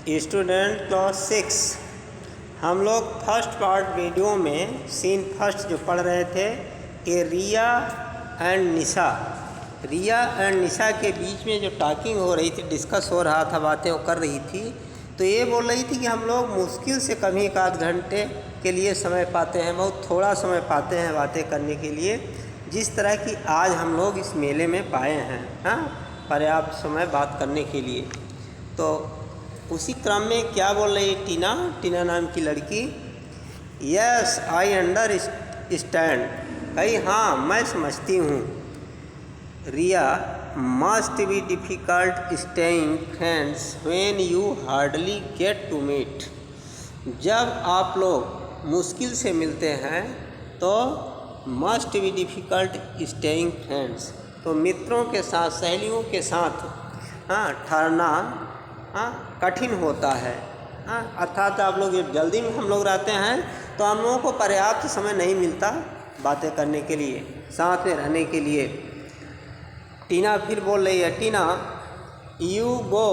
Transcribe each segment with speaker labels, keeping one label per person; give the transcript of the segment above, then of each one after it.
Speaker 1: Student class 6 हम लोग first part video में सीन फर्स्ट जो पढ़ रहे थे कि रिया एंड निशा के बीच में जो टॉकिंग हो रही थी, डिस्कस हो रहा था, बातें वो कर रही थी। तो ये बोल रही थी कि हम लोग मुश्किल से कभी एक आध घंटे के लिए समय पाते हैं, बहुत थोड़ा समय पाते हैं बातें करने के लिए, जिस तरह की आज हम लोग इस मेले में पाए हैं। हाँ, पर्याप्त समय बात करने के लिए। तो उसी क्रम में क्या बोल रही है टीना नाम की लड़की, यस आई अंडरस्टैंड, कही हाँ मैं समझती हूँ। Riya, must be difficult staying friends when you hardly get to meet. जब आप लोग मुश्किल से मिलते हैं तो must be difficult staying friends, तो मित्रों के साथ, सहेलियों के साथ ठहरना कठिन होता है। अर्थात आप लोग जब जल्दी में हम लोग रहते हैं तो हम लोगों को पर्याप्त समय नहीं मिलता बातें करने के लिए, साथ में रहने के लिए। टीना फिर बोल रही है, टीना यू गो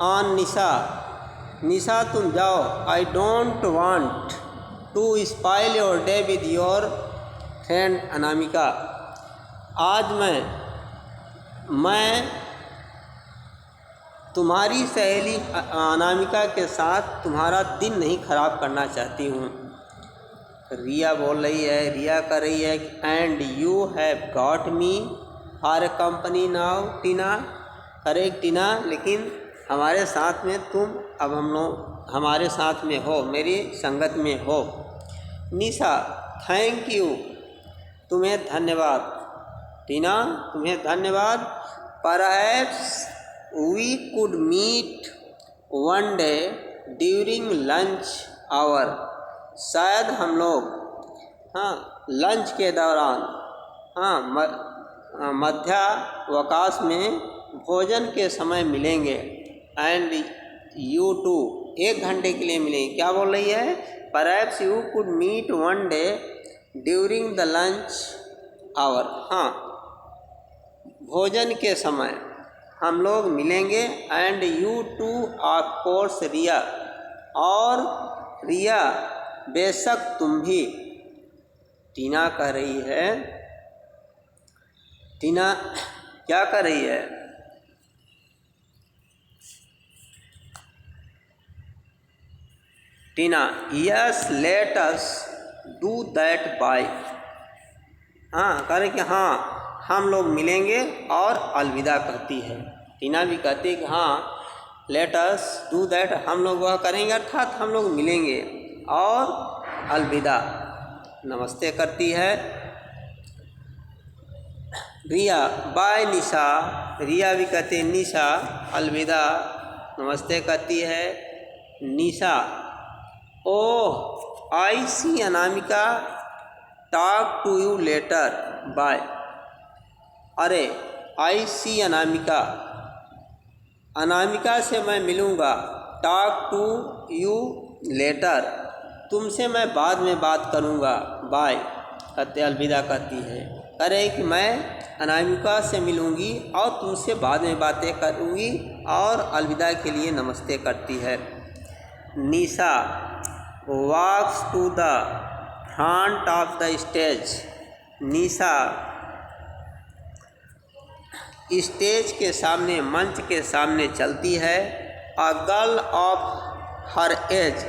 Speaker 1: ऑन निशा तुम जाओ, I don't want to spoil your day with your friend Anamika. आज मैं तुम्हारी सहेली अनामिका के साथ तुम्हारा दिन नहीं खराब करना चाहती हूँ। रिया बोल रही है, रिया कर रही है, and you have got me for company now Tina. Correct Tina, लेकिन हमारे साथ में तुम अब हम लोग हमारे साथ में हो, मेरी संगत में हो। निशा, थैंक यू, तुम्हें धन्यवाद। टीना, तुम्हें धन्यवाद। Perhaps we could meet one day during lunch hour। शायद हम लोग लंच के दौरान मध्यावकाश में भोजन के समय मिलेंगे। एंड यू टू, 1 घंटे के लिए मिलेंगे। क्या बोल रही है? Perhaps you could meet one day during the lunch hour. भोजन के समय हम लोग मिलेंगे। And you too of course Riya, और रिया बेशक तुम भी। टीना कह रही है, टीना क्या कर रही है? Tina, yes let us do that bye. कह रही कि हाँ हम लोग मिलेंगे, और अलविदा कहती है। टीना भी कहती है कि हाँ लेट अस डू दैट, हम लोग वह करेंगे, अर्थात हम लोग मिलेंगे, और अलविदा, नमस्ते करती है। रिया, बाय निशा, रिया भी कहती है निशा, अलविदा, नमस्ते कहती है। Nisha, oh I see Anamika, talk to you later bye. अरे आई सी अनामिका, अनामिका से मैं मिलूँगा। टॉक टू यू लेटर, तुमसे मैं बाद में बात करूँगा। बाय कहते अलविदा कहती है। कह रहे कि मैं अनामिका से मिलूँगी और तुमसे बाद में बातें करूँगी, और अलविदा के लिए नमस्ते करती है। Nisha walks to the front of the stage. Nisha stage के सामने, मंच के सामने चलती है। A girl of her age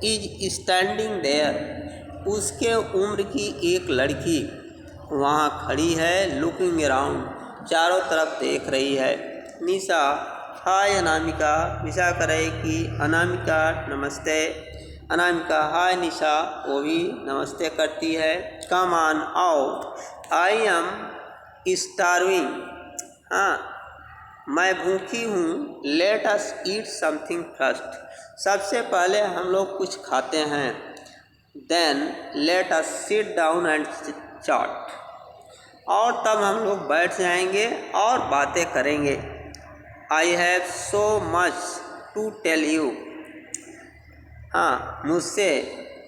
Speaker 1: is standing there, उसके उम्र की एक लड़की वहाँ खड़ी है। लुकिंग अराउंड, चारों तरफ देख रही है। निशा, हाय अनामिका, निशा करे कि अनामिका नमस्ते। अनामिका, हाय निशा, वो भी नमस्ते करती है। कम ऑन आओ, आई एम स्टार्विंग, मैं भूखी हूँ। Let us eat something first, सबसे पहले हम लोग कुछ खाते हैं। Then let us sit down and chat, और तब हम लोग बैठ जाएंगे और बातें करेंगे। I have so much to tell you, मुझसे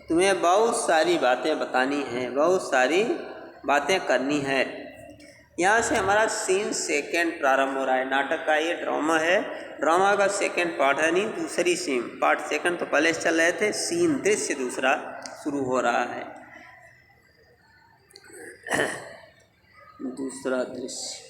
Speaker 1: तुम्हें बहुत सारी बातें बतानी हैं, बहुत सारी बातें करनी है। यहाँ से हमारा सीन सेकेंड प्रारंभ हो रहा है। नाटक का ये ड्रामा है, ड्रामा का सेकेंड पार्ट है, नहीं दूसरी सीन, पार्ट सेकेंड तो पहले चल रहे थे, सीन दृश्य दूसरा शुरू हो रहा है। दूसरा दृश्य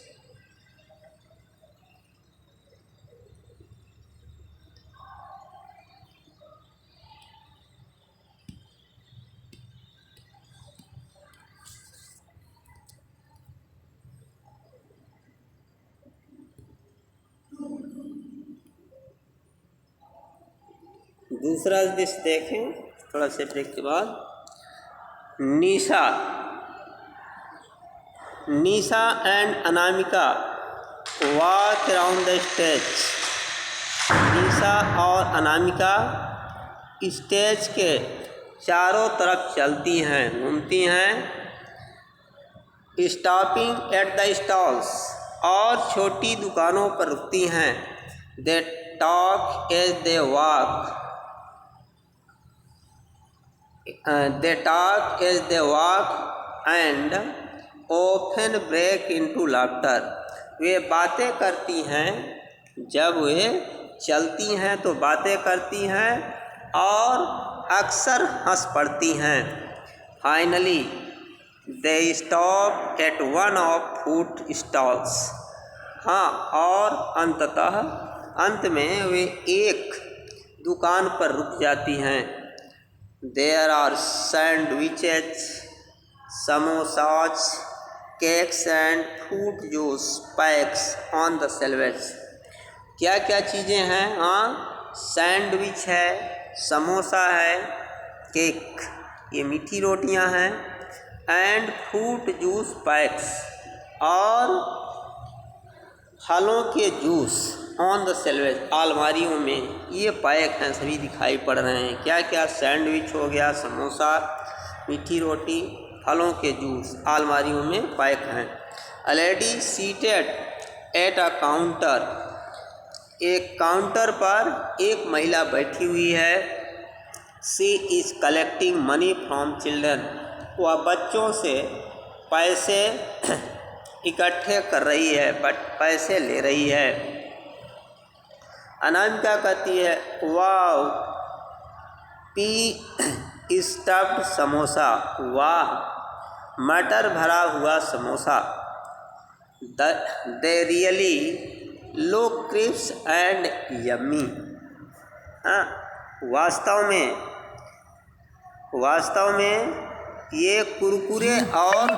Speaker 1: दूसरा दृश्य देखें थोड़ा से ब्रेक के बाद। Nisha and Anamika walk around the stage. Nisha और अनामिका स्टेज के चारों तरफ चलती हैं, घूमती हैं। स्टॉपिंग एट द स्टॉल्स, और छोटी दुकानों पर रुकती हैं। They talk as they walk, and often break into laughter। वे बातें करती हैं, जब वे चलती हैं तो बातें करती हैं और अक्सर हंस पड़ती हैं। Finally they stop at one of food stalls. हाँ, और अंत में वे एक दुकान पर रुक जाती हैं। There are sandwiches, samosas, cakes and fruit juice packs on the shelves। क्या क्या चीज़ें हैं? हाँ, सैंडविच है, समोसा है, केक ये मीठी रोटियां हैं, एंड फ्रूट जूस पैक्स और फलों के जूस ऑन द सेल्वेज अलमारियों में ये पैक हैं, सभी दिखाई पड़ रहे हैं। क्या क्या? सैंडविच हो गया, समोसा, मीठी रोटी, फलों के जूस अलमारियों में पैक हैं। A lady seated at a counter, एक काउंटर पर एक महिला बैठी हुई है। She is collecting money from children, वह बच्चों से पैसे इकट्ठे कर रही है, बट पैसे ले रही है। अनामिका कहती है, वाह पी स्टफ्ड समोसा, वाह मटर भरा हुआ समोसा। दे really look crisp and yummy. हाँ, वास्तव में ये कुरकुरे और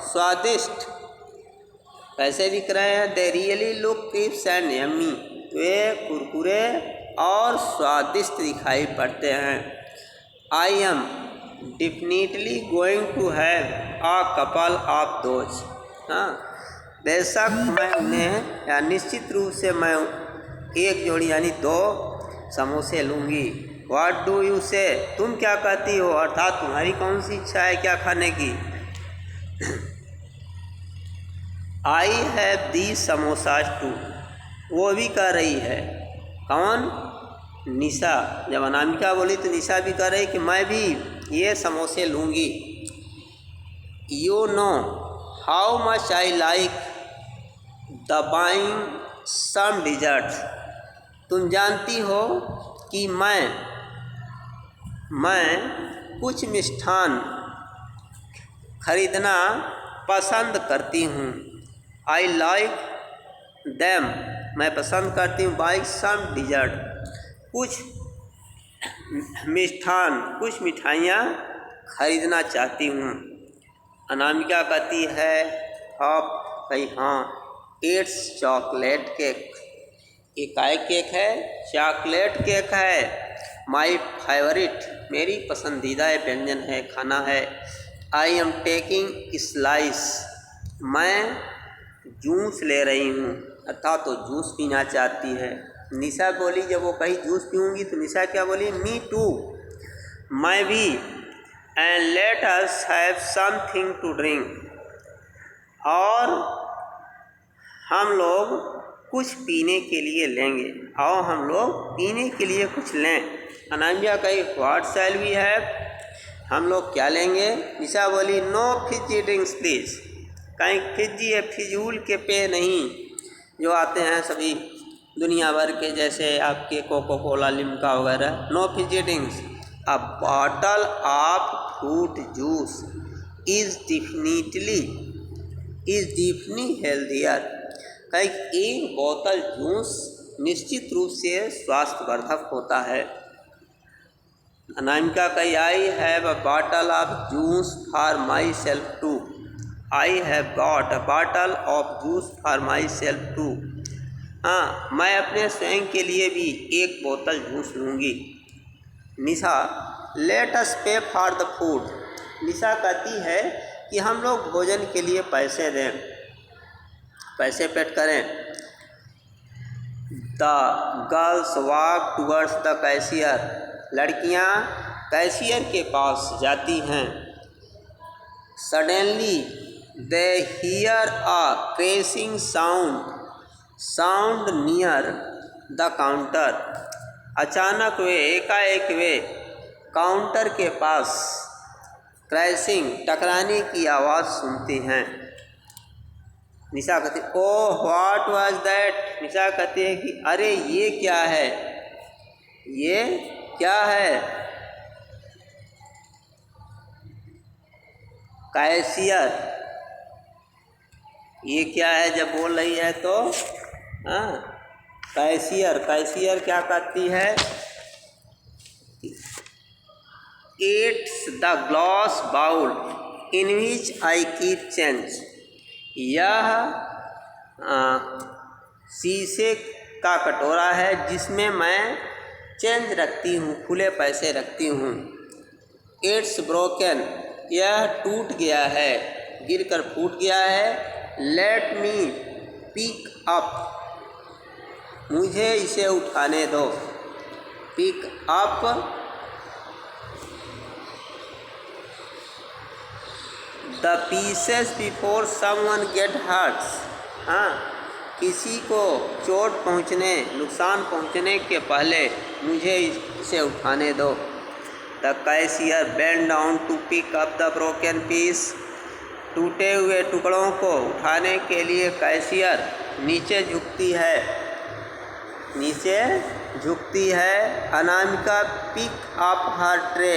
Speaker 1: स्वादिष्ट पैसे बिक रहे हैं। They really look crisp and yummy, वे कुरकुरे और स्वादिष्ट दिखाई पड़ते हैं। I am definitely going to have a couple of those. हाँ, बेशक मैं उन्हें, या निश्चित रूप से मैं एक जोड़ी यानी 2 समोसे लूँगी। व्हाट डू यू से, तुम क्या कहती हो, अर्थात तुम्हारी कौन सी इच्छा है क्या खाने की। I have the samosas too, वो भी कह रही है। कौन? निशा। जब अनामिका बोली तो निशा भी कह रही कि मैं भी ये समोसे लूँगी। You know how much I like the buying some dessert, तुम जानती हो कि मैं कुछ मिष्ठान खरीदना पसंद करती हूँ। आई लाइक देम, मैं पसंद करती हूँ। बाई सम डिजर्ट, कुछ मिठाइयाँ खरीदना चाहती हूँ। अनामिका कहती है, आप कही हाँ, इट्स चॉकलेट केक, ये काय केक है? चॉकलेट केक है। माई फेवरेट, मेरी पसंदीदा व्यंजन है, खाना है। आई एम टेकिंग स्लाइस, मैं जूस ले रही हूँ, अर्थात तो जूस पीना चाहती है। निशा बोली, जब वो कही जूस पीऊँगी तो निशा क्या बोली? मी टू, मैं भी। And let us have something to drink, और हम लोग कुछ पीने के लिए लेंगे, आओ हम लोग पीने के लिए कुछ लें। अनामिका कही, व्हाट शैल वी हैव, हम लोग क्या लेंगे? निशा बोली नो फिजी ड्रिंक्स प्लीज़। कहीं फिजी है, फिजूल के पे नहीं जो आते हैं सभी दुनिया भर के, जैसे आपके कोको कोला, लिम्का वगैरह। No fizzy drinks. A bottle of fruit juice is definitely healthier. कहीं एक बोतल जूस निश्चित रूप से स्वास्थ्यवर्धक होता है। अनामिका कही I have a bottle of juice for myself too. I have got a bottle of juice for myself too. हाँ, मैं अपने स्वयं के लिए भी एक बोतल जूस लूँगी। निशा लेट अस पे फॉर द फूड। निशा कहती है कि हम लोग भोजन के लिए पैसे दें, पैसे पेड करें। The girls walk towards the cashier. लड़कियां कैशियर के पास जाती हैं। Suddenly they hear a crashing sound near the counter. अचानक वे एकाएक वे काउंटर के पास क्रैशिंग टकराने की आवाज़ सुनते हैं। निशा कहती ओह व्हाट वाज दैट। निशा कहती है कि अरे ये क्या है, ये क्या है। कैशियर, ये क्या है जब बोल रही है तो कैशियर क्या कहती है? It's the glass bowl in which I keep change. यह शीशे का कटोरा है जिसमें मैं चेंज रखती हूँ, खुले पैसे रखती हूँ। इट्स ब्रोकन, यह टूट गया है, गिरकर फूट गया है। लेट मी पिक अप, मुझे इसे उठाने दो। Pick up, the pieces before someone get hurts. हाँ, किसी को चोट पहुँचने, नुकसान पहुँचने के पहले मुझे इसे उठाने दो। The cashier bend down to pick up the broken piece. टूटे हुए टुकड़ों को उठाने के लिए कैशियर नीचे झुकती है। Anamika pick up her tray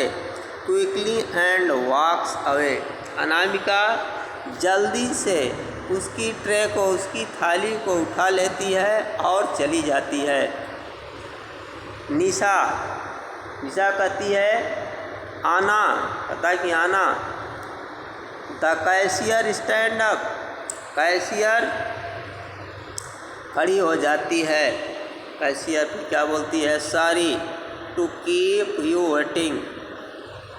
Speaker 1: quickly and walks away. Anamika जल्दी से उसकी ट्रे को, उसकी थाली को उठा लेती है और चली जाती है। निशा कहती है आना, पता है कि आना। The cashier stand up, cashier खड़ी हो जाती है। कैशियर क्या बोलती है? Sorry to keep you waiting,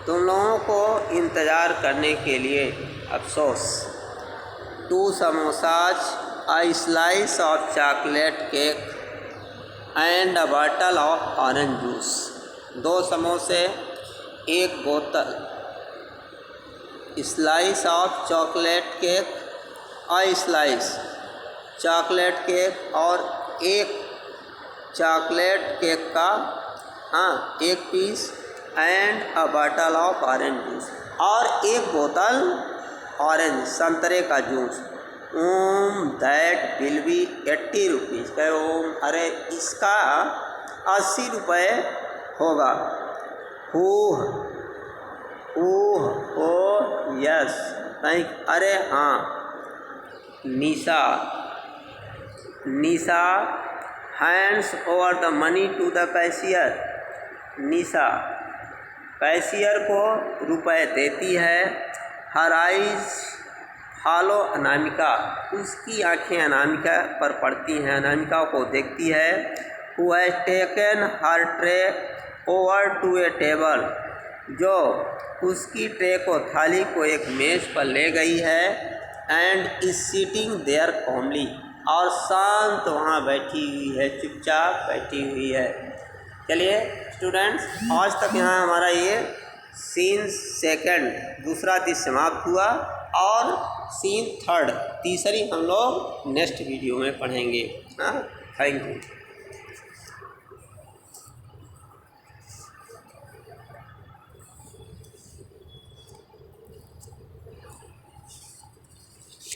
Speaker 1: तुम लोगों को इंतज़ार करने के लिए अफसोस। 2 samosas, a slice of chocolate cake and a bottle of orange juice. 2 समोसे, 1 बोतल slice of chocolate cake, a slice chocolate cake और 1 चॉकलेट केक का 1 piece and a bottle of orange juice, और 1 बोतल ऑरेंज संतरे का juice. That will be 80 rupees. कहे ओम, अरे इसका 80 रुपये होगा। ओह यस, नहीं, अरे हाँ। Nisha hands over the money to the cashier. Nisha cashier को रुपए देती है। हर आइज फॉलो अनामिका, उसकी आंखें अनामिका पर पड़ती हैं, अनामिका को देखती है। Who has taken her tray over to a table, जो उसकी ट्रे को, थाली को एक मेज पर ले गई है। And is seating there calmly, और शांत वहाँ बैठी हुई है, चुपचाप बैठी हुई है। चलिए स्टूडेंट्स, आज तक यहाँ हमारा ये सीन 2 दूसरा दृश्य समाप्त हुआ, और सीन 3 तीसरी हम लोग नेक्स्ट वीडियो में पढ़ेंगे। Thank you.